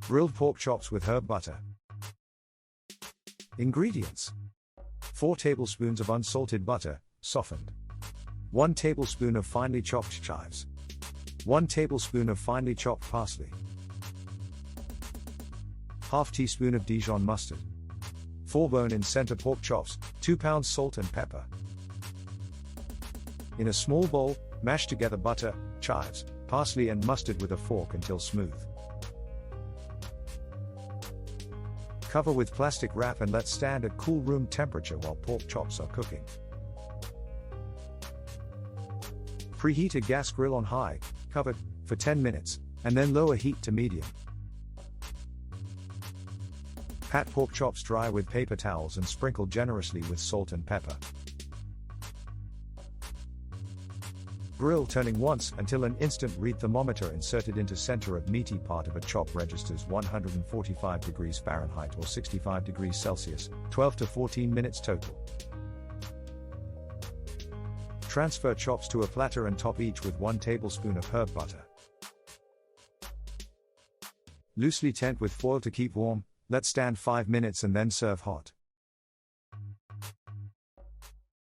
Grilled pork chops with herb butter. Ingredients: 4 tablespoons of unsalted butter, softened. 1 tablespoon of finely chopped chives. 1 tablespoon of finely chopped parsley. Half teaspoon of Dijon mustard. 4 bone-in center pork chops, 2 pounds salt and pepper. In a small bowl, mash together butter, chives, parsley and mustard with a fork until smooth. Cover with plastic wrap and let stand at cool room temperature while pork chops are cooking. Preheat a gas grill on high, covered, for 10 minutes, and then lower heat to medium. Pat pork chops dry with paper towels and sprinkle generously with salt and pepper. Grill turning once until an instant read thermometer inserted into center of meaty part of a chop registers 145 degrees Fahrenheit or 65 degrees Celsius, 12 to 14 minutes total. Transfer chops to a platter and top each with 1 tablespoon of herb butter. Loosely tent with foil to keep warm, let stand 5 minutes and then serve hot.